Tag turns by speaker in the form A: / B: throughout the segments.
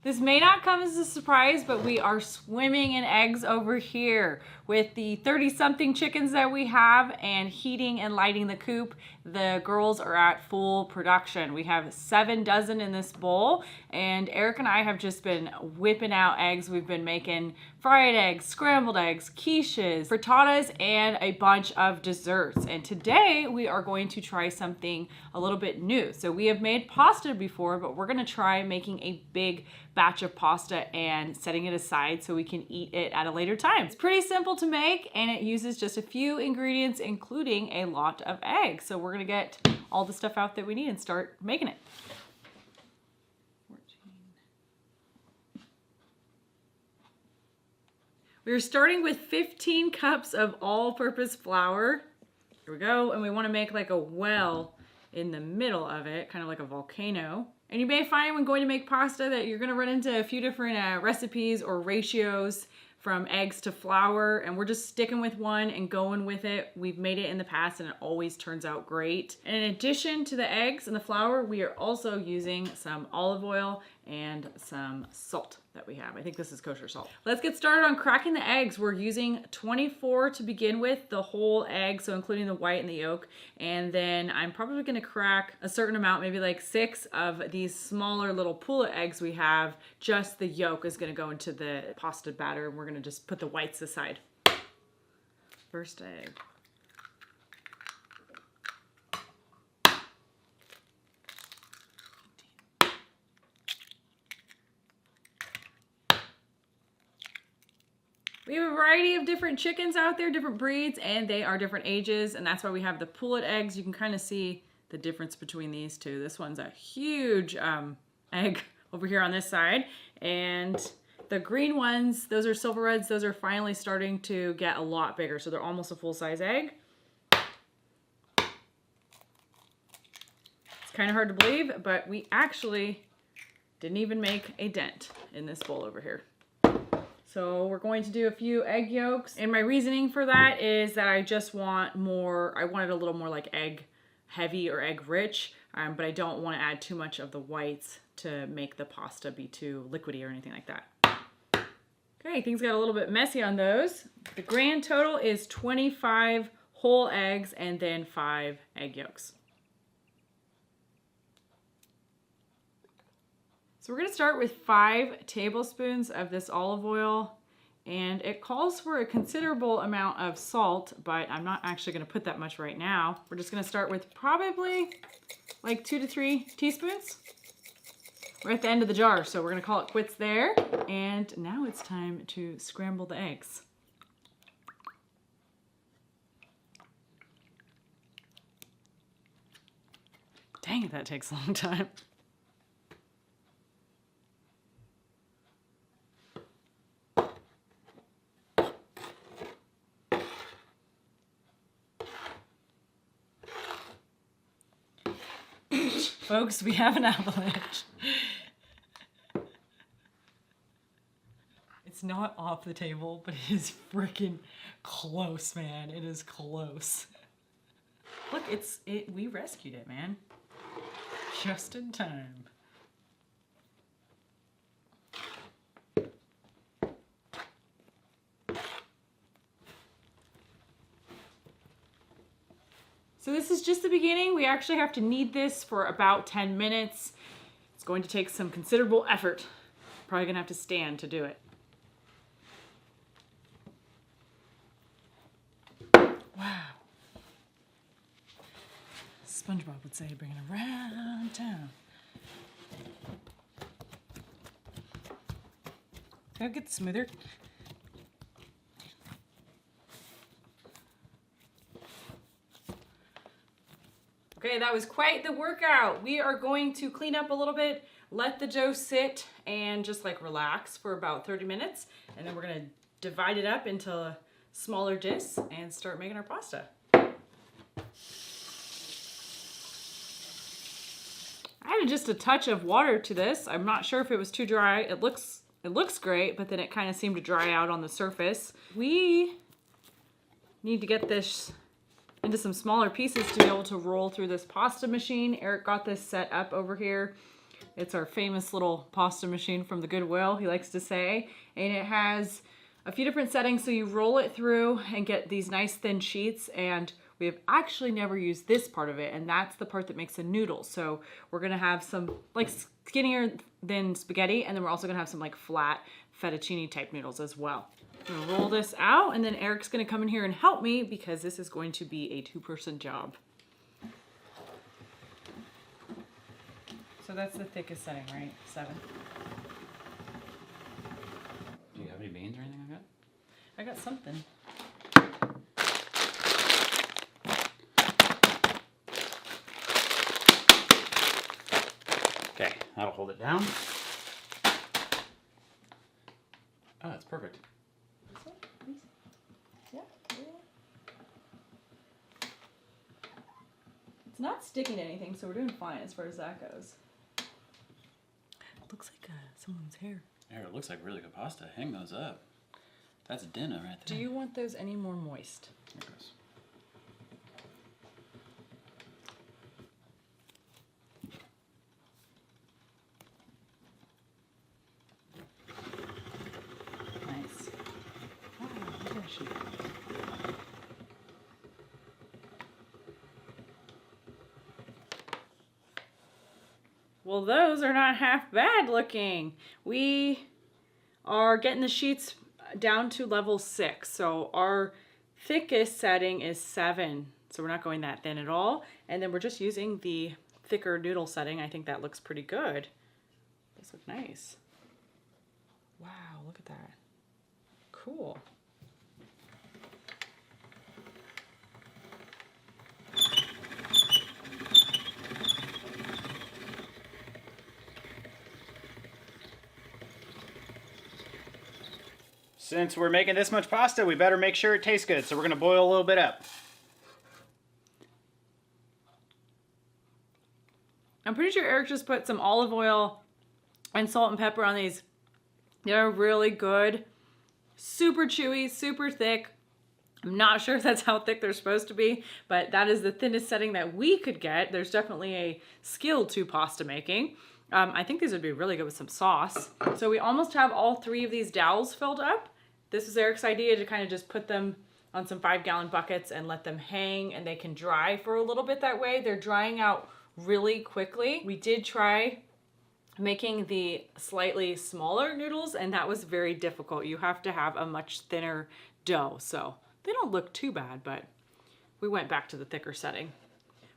A: This may not come as a surprise, but we are swimming in eggs over here. With the 30-something chickens that we have and heating and lighting the coop, the girls are at full production. We have 7 dozen in this bowl, and Eric and I have just been whipping out eggs. We've been making fried eggs, scrambled eggs, quiches, frittatas, and a bunch of desserts. And today we are going to try something a little bit new. So we have made pasta before, but we're gonna try making a big batch of pasta and setting it aside so we can eat it at a later time. It's pretty simple to make, and it uses just a few ingredients, including a lot of eggs. So we're gonna get all the stuff out that we need and start making it. 14. We're starting with 15 cups of all-purpose flour. Here we go, and we wanna make like a well in the middle of it, kind of like a volcano. And you may find when going to make pasta that you're gonna run into a few different recipes or ratios from eggs to flour, and we're just sticking with one and going with it. We've made it in the past and it always turns out great. And in addition to the eggs and the flour, we are also using some olive oil and some salt that we have. I think this is kosher salt. Let's get started on cracking the eggs. We're using 24 to begin with, the whole egg, so including the white and the yolk. And then I'm probably gonna crack a certain amount, maybe like 6 of these smaller little pullet eggs we have. Just the yolk is gonna go into the pasta batter, and we're gonna just put the whites aside. First egg. We have a variety of different chickens out there, different breeds, and they are different ages, and that's why we have the pullet eggs. You can kind of see the difference between these two. This one's a huge egg over here on this side, and the green ones, those are silver reds, those are finally starting to get a lot bigger, so they're almost a full-size egg. It's kind of hard to believe, but we actually didn't even make a dent in this bowl over here. So we're going to do a few egg yolks. And my reasoning for that is that I just want more, I want it a little more like egg heavy or egg rich, but I don't want to add too much of the whites to make the pasta be too liquidy or anything like that. Okay, things got a little bit messy on those. The grand total is 25 whole eggs and then 5 egg yolks. So we're gonna start with 5 tablespoons of this olive oil, and it calls for a considerable amount of salt, but I'm not actually gonna put that much right now. We're just gonna start with probably like 2 to 3 teaspoons. We're at the end of the jar, so we're gonna call it quits there. And now it's time to scramble the eggs. Dang it, that takes a long time. Folks, we have an avalanche. It's not off the table, but it is freaking close, man. It is close. Look, we rescued it, man. Just in time. So this is just the beginning. We actually have to knead this for about 10 minutes. It's going to take some considerable effort. Probably gonna have to stand to do it. Wow. SpongeBob would say, bring it around town. Gotta get smoother. Okay, that was quite the workout. We are going to clean up a little bit, let the dough sit, and just like relax for about 30 minutes. And then we're gonna divide it up into smaller discs and start making our pasta. I added just a touch of water to this. I'm not sure if it was too dry. It looks great, but then it kind of seemed to dry out on the surface. We need to get this into some smaller pieces to be able to roll through this pasta machine. Eric got this set up over here. It's our famous little pasta machine from the Goodwill, he likes to say. And it has a few different settings, so you roll it through and get these nice thin sheets. And we have actually never used this part of it, and that's the part that makes the noodles. So we're gonna have some like skinnier than spaghetti, and then we're also gonna have some like flat fettuccine type noodles as well. I'm gonna roll this out, and then Eric's gonna come in here and help me because this is going to be a 2-person job. So that's the thickest setting, right? 7.
B: Do you have any beans or anything like that?
A: I got something.
B: Okay, that'll hold it down. Oh, that's perfect.
A: Yeah. It's not sticking to anything, so we're doing fine as far as that goes. It looks like someone's hair.
B: There, it looks like really good pasta. Hang those up. That's dinner right there.
A: Do you want those any more moist?
B: There it goes.
A: Nice. Wow, look at that sheet. Well, those are not half bad looking. We are getting the sheets down to level 6. So our thickest setting is 7. So we're not going that thin at all. And then we're just using the thicker noodle setting. I think that looks pretty good. Those look nice. Wow, look at that. Cool.
B: Since we're making this much pasta, we better make sure it tastes good. So we're going to boil a little bit up.
A: I'm pretty sure Eric just put some olive oil and salt and pepper on these. They're really good. Super chewy, super thick. I'm not sure if that's how thick they're supposed to be, but that is the thinnest setting that we could get. There's definitely a skill to pasta making. I think these would be really good with some sauce. So we almost have all 3 of these dowels filled up. This is Eric's idea to kind of just put them on some 5-gallon buckets and let them hang, and they can dry for a little bit that way. They're drying out really quickly. We did try making the slightly smaller noodles, and that was very difficult. You have to have a much thinner dough. So they don't look too bad, but we went back to the thicker setting.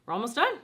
A: We're almost done.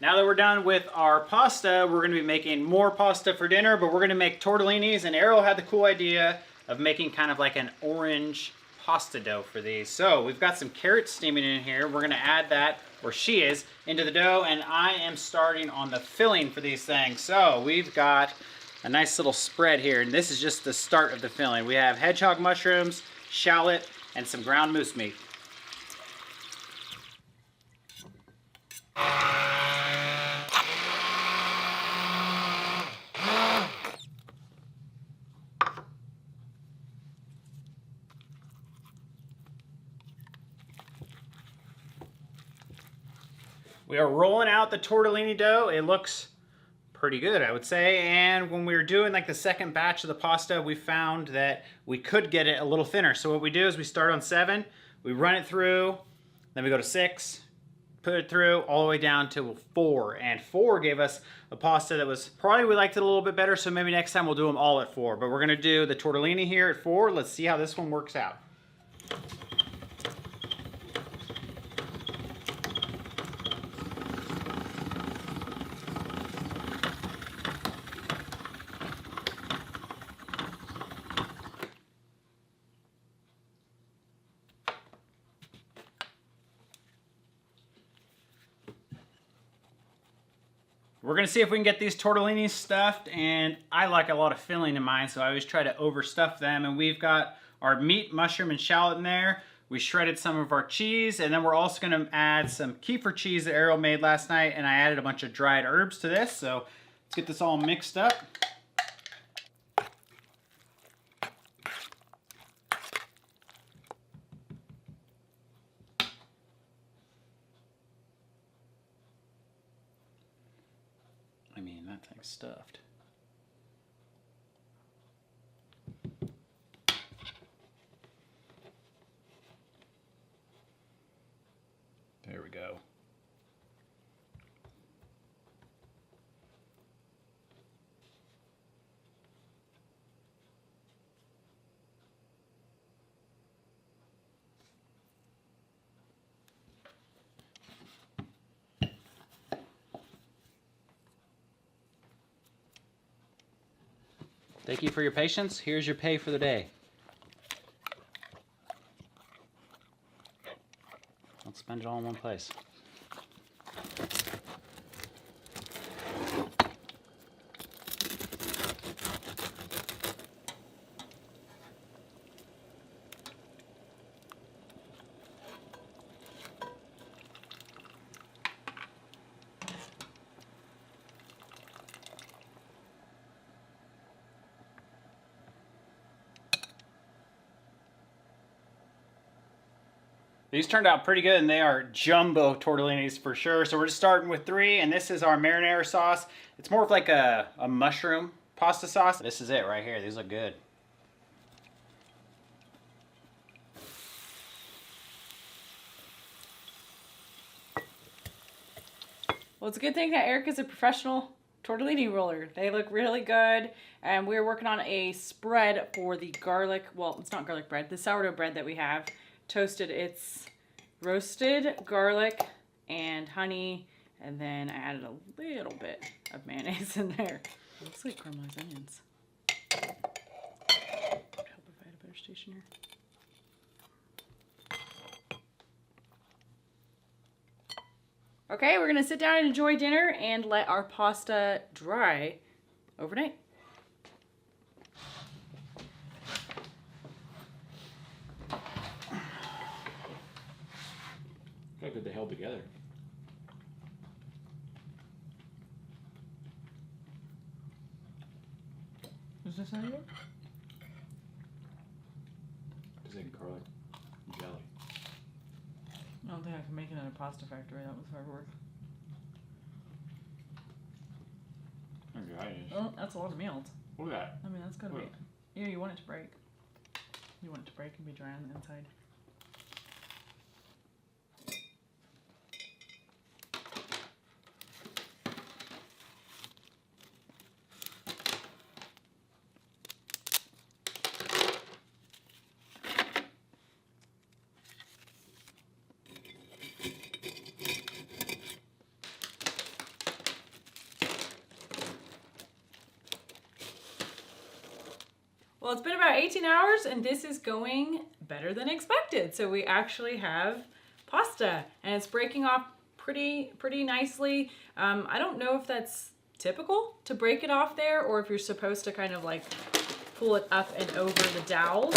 B: Now that we're done with our pasta, we're going to be making more pasta for dinner, but we're going to make tortellinis, and Arielle had the cool idea of making kind of like an orange pasta dough for these. So we've got some carrots steaming in here. We're going to add that, or she is, into the dough, and I am starting on the filling for these things. So we've got a nice little spread here, and this is just the start of the filling. We have hedgehog mushrooms, shallot, and some ground moose meat. We are rolling out the tortellini dough. It looks pretty good, I would say. And when we were doing like the second batch of the pasta, we found that we could get it a little thinner. So what we do is we start on 7, we run it through, then we go to 6, put it through all the way down to 4. And 4 gave us a pasta that was probably, we liked it a little bit better. So maybe next time we'll do them all at 4. But we're gonna do the tortellini here at 4. Let's see how this one works out. We're gonna see if we can get these tortellini stuffed, and I like a lot of filling in mine, so I always try to overstuff them. And we've got our meat, mushroom, and shallot in there. We shredded some of our cheese, and then we're also gonna add some kefir cheese that Arielle made last night, and I added a bunch of dried herbs to this. So let's get this all mixed up. I mean, that thing's stuffed. There we go. Thank you for your patience. Here's your pay for the day. Let's spend it all in one place. These turned out pretty good, and they are jumbo tortellinis for sure. So we're just starting with 3, and this is our marinara sauce. It's more of like a mushroom pasta sauce. This is it right here. These look good.
A: Well, it's a good thing that Eric is a professional tortellini roller. They look really good, and we're working on a spread for the garlic, well, it's not garlic bread, the sourdough bread that we have toasted. It's roasted garlic and honey, and then I added a little bit of mayonnaise in there. It looks like caramelized onions. Would help if I had a better stationer. Okay, we're gonna sit down and enjoy dinner and let our pasta dry overnight.
C: How good they held together.
A: Is this how you do?
C: Just like garlic and jelly.
A: I don't think I can make it in a pasta factory. That was hard work.
C: Okay,
A: Oh, that's a lot of meals.
C: look at that.
A: I mean, that's gotta
C: Look.
A: be. Yeah, you want it to break. You want it to break and be dry on the inside. Well, it's been about 18 hours and this is going better than expected. So we actually have pasta and it's breaking off pretty nicely. I don't know if that's typical to break it off there or if you're supposed to kind of like pull it up and over the dowels.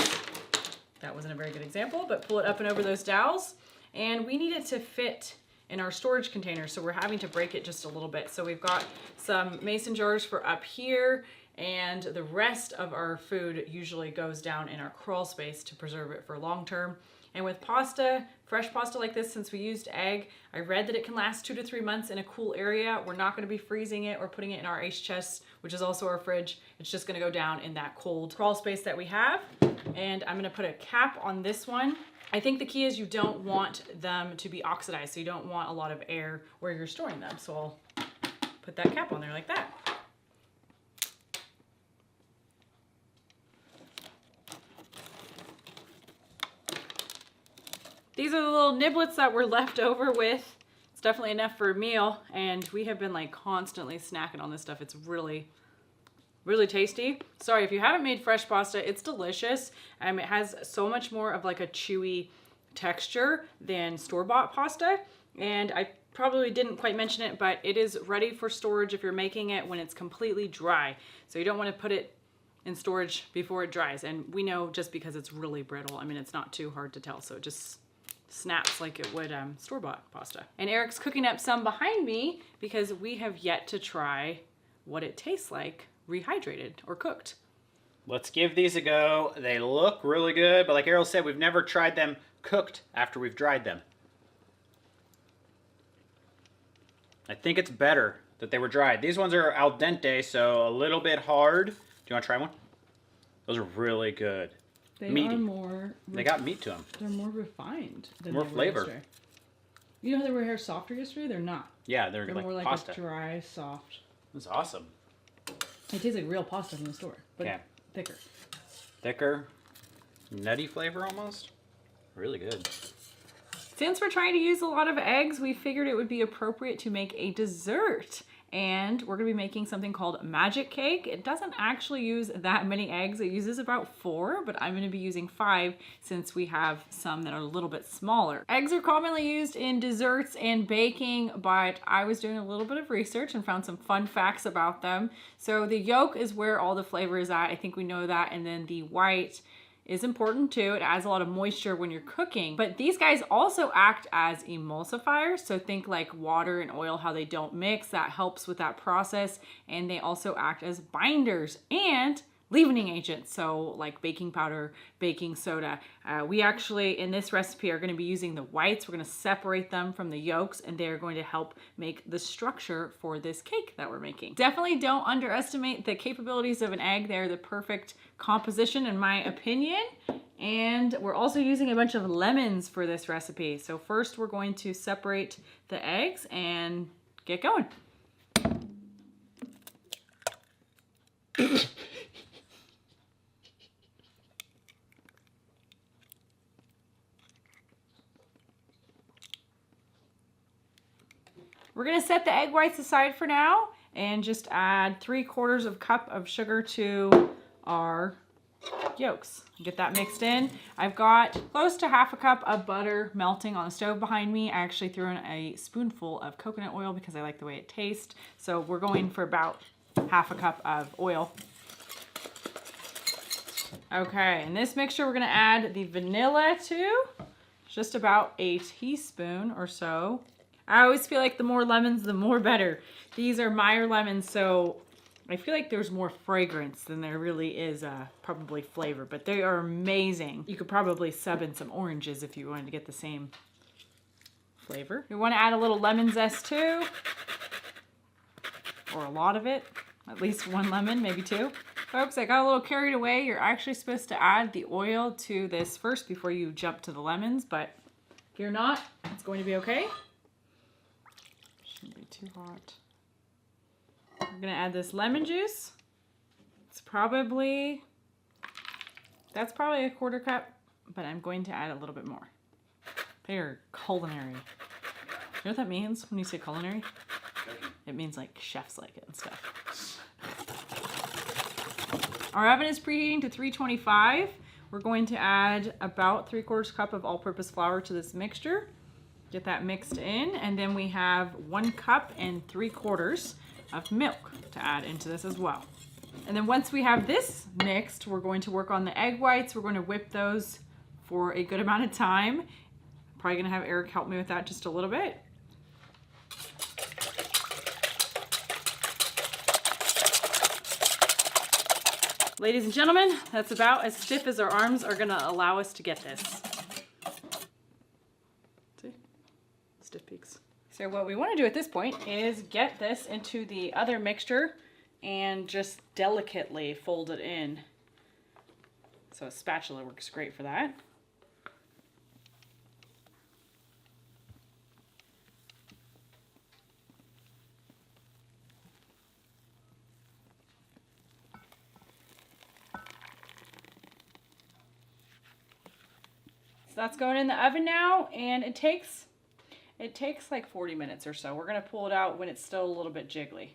A: That wasn't a very good example, but pull it up and over those dowels. And we need it to fit in our storage container, so we're having to break it just a little bit. So we've got some mason jars for up here, and the rest of our food usually goes down in our crawl space to preserve it for long term. And with pasta, fresh pasta like this, since we used egg, I read that it can last 2 to 3 months in a cool area. We're not going to be freezing it or putting it in our ice chest, which is also our fridge. It's just going to go down in that cold crawl space that we have. And I'm going to put a cap on this one. I think the key is you don't want them to be oxidized, so you don't want a lot of air where you're storing them. So I'll put that cap on there like that. These are the little niblets that were left over with. It's definitely enough for a meal, and we have been like constantly snacking on this stuff. It's really tasty. Sorry, if you haven't made fresh pasta, it's delicious. It has so much more of like a chewy texture than store-bought pasta, and I probably didn't quite mention it, but it is ready for storage if you're making it when it's completely dry. So you don't want to put it in storage before it dries. And we know just because it's really brittle, I mean, it's not too hard to tell. So it just snaps like it would store-bought pasta. And Eric's cooking up some behind me because we have yet to try what it tastes like rehydrated or cooked.
B: Let's give these a go. They look really good, but like Arielle said, we've never tried them cooked after we've dried them. I think it's better that they were dried. These ones are al dente, so a little bit hard. Do you want to try one? Those are really good.
A: They
B: meaty.
A: are more...
B: They got meat to them.
A: They're more refined than
B: More
A: they were
B: flavor.
A: yesterday. You know how they were softer yesterday? They're not.
B: Yeah, they're
A: They're
B: like
A: more like
B: pasta.
A: a dry, soft.
B: That's awesome.
A: It tastes like real pasta from the store, but
B: Yeah.
A: thicker.
B: Thicker, nutty flavor almost. Really good.
A: Since we're trying to use a lot of eggs, we figured it would be appropriate to make a dessert. And we're gonna be making something called magic cake. It doesn't actually use that many eggs. It uses about 4, but I'm gonna be using 5 since we have some that are a little bit smaller. Eggs are commonly used in desserts and baking, but I was doing a little bit of research and found some fun facts about them. So the yolk is where all the flavor is at. I think we know that. And then the white is important too. It adds a lot of moisture when you're cooking, but these guys also act as emulsifiers. So think like water and oil, how they don't mix, that helps with that process. And they also act as binders and leavening agents. So like baking powder, baking soda. We actually, in this recipe, are gonna be using the whites. We're gonna separate them from the yolks, and they're going to help make the structure for this cake that we're making. Definitely don't underestimate the capabilities of an egg. They're the perfect composition in my opinion. And we're also using a bunch of lemons for this recipe. So first we're going to separate the eggs and get going. We're gonna set the egg whites aside for now and just add 3/4 cup of sugar to our yolks. Get that mixed in. I've got close to 1/2 cup of butter melting on the stove behind me. I actually threw in a spoonful of coconut oil because I like the way it tastes. So we're going for about 1/2 cup of oil. Okay, in this mixture we're gonna add the vanilla to, just about a teaspoon or so. I always feel like the more lemons, the more better. These are Meyer lemons, so I feel like there's more fragrance than there really is probably flavor, but they are amazing. You could probably sub in some oranges if you wanted to get the same flavor. We want to add a little lemon zest too, or a lot of it, at least 1 lemon, maybe 2. Folks, I got a little carried away. You're actually supposed to add the oil to this first before you jump to the lemons, but if you're not, it's going to be okay. Shouldn't be too hot. We're gonna add this lemon juice. That's probably a 1/4 cup, but I'm going to add a little bit more. They are culinary. You know what that means when you say culinary? It means like chefs like it and stuff. Our oven is preheating to 325. We're going to add about 3/4 cup of all-purpose flour to this mixture. Get that mixed in, and then we have 1 cup and 3/4 of milk to add into this as well. And then once we have this mixed, we're going to work on the egg whites. We're going to whip those for a good amount of time. Probably gonna have Eric help me with that just a little bit. Ladies and gentlemen, that's about as stiff as our arms are gonna allow us to get this. See? Stiff peaks. So what we want to do at this point is get this into the other mixture and just delicately fold it in. So a spatula works great for that. So that's going in the oven now, and it takes like 40 minutes or so. We're gonna pull it out when it's still a little bit jiggly.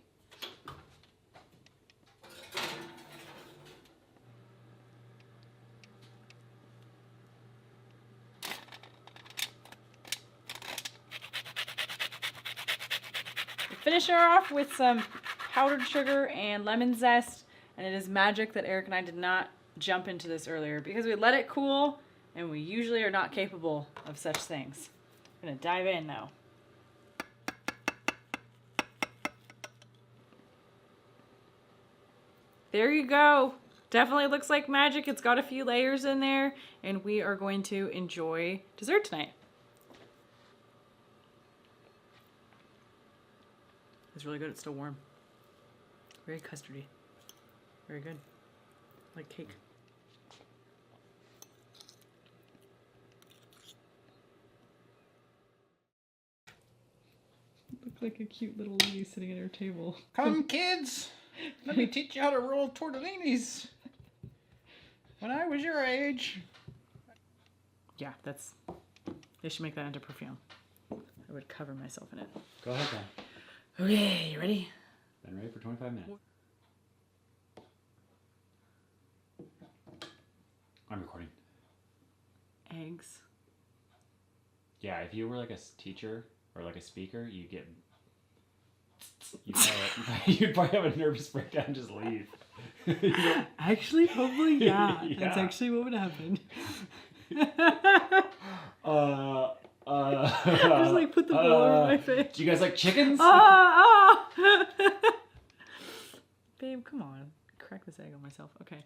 A: Finish her off with some powdered sugar and lemon zest. And it is magic that Eric and I did not jump into this earlier because we let it cool and we usually are not capable of such things. I'm gonna dive in though. There you go. Definitely looks like magic. It's got a few layers in there and we are going to enjoy dessert tonight. It's really good. It's still warm. Very custardy. Very good. Like cake. Look like a cute little lady sitting at her table.
B: Come, kids! Let me teach you how to roll tortellinis. When I was your age.
A: Yeah, that's... They should make that into perfume. I would cover myself in it.
C: Go ahead, then.
A: Okay, you ready?
C: Been ready for 25 minutes. I'm recording.
A: Eggs.
C: Yeah, if you were like a teacher or like a speaker, you'd probably have a nervous breakdown and just leave.
A: Actually, probably, yeah.
C: Yeah.
A: That's actually what would happen. Just like put the bowl over my face.
C: Do you guys like chickens?
A: Babe, come on. Crack this egg on myself. Okay.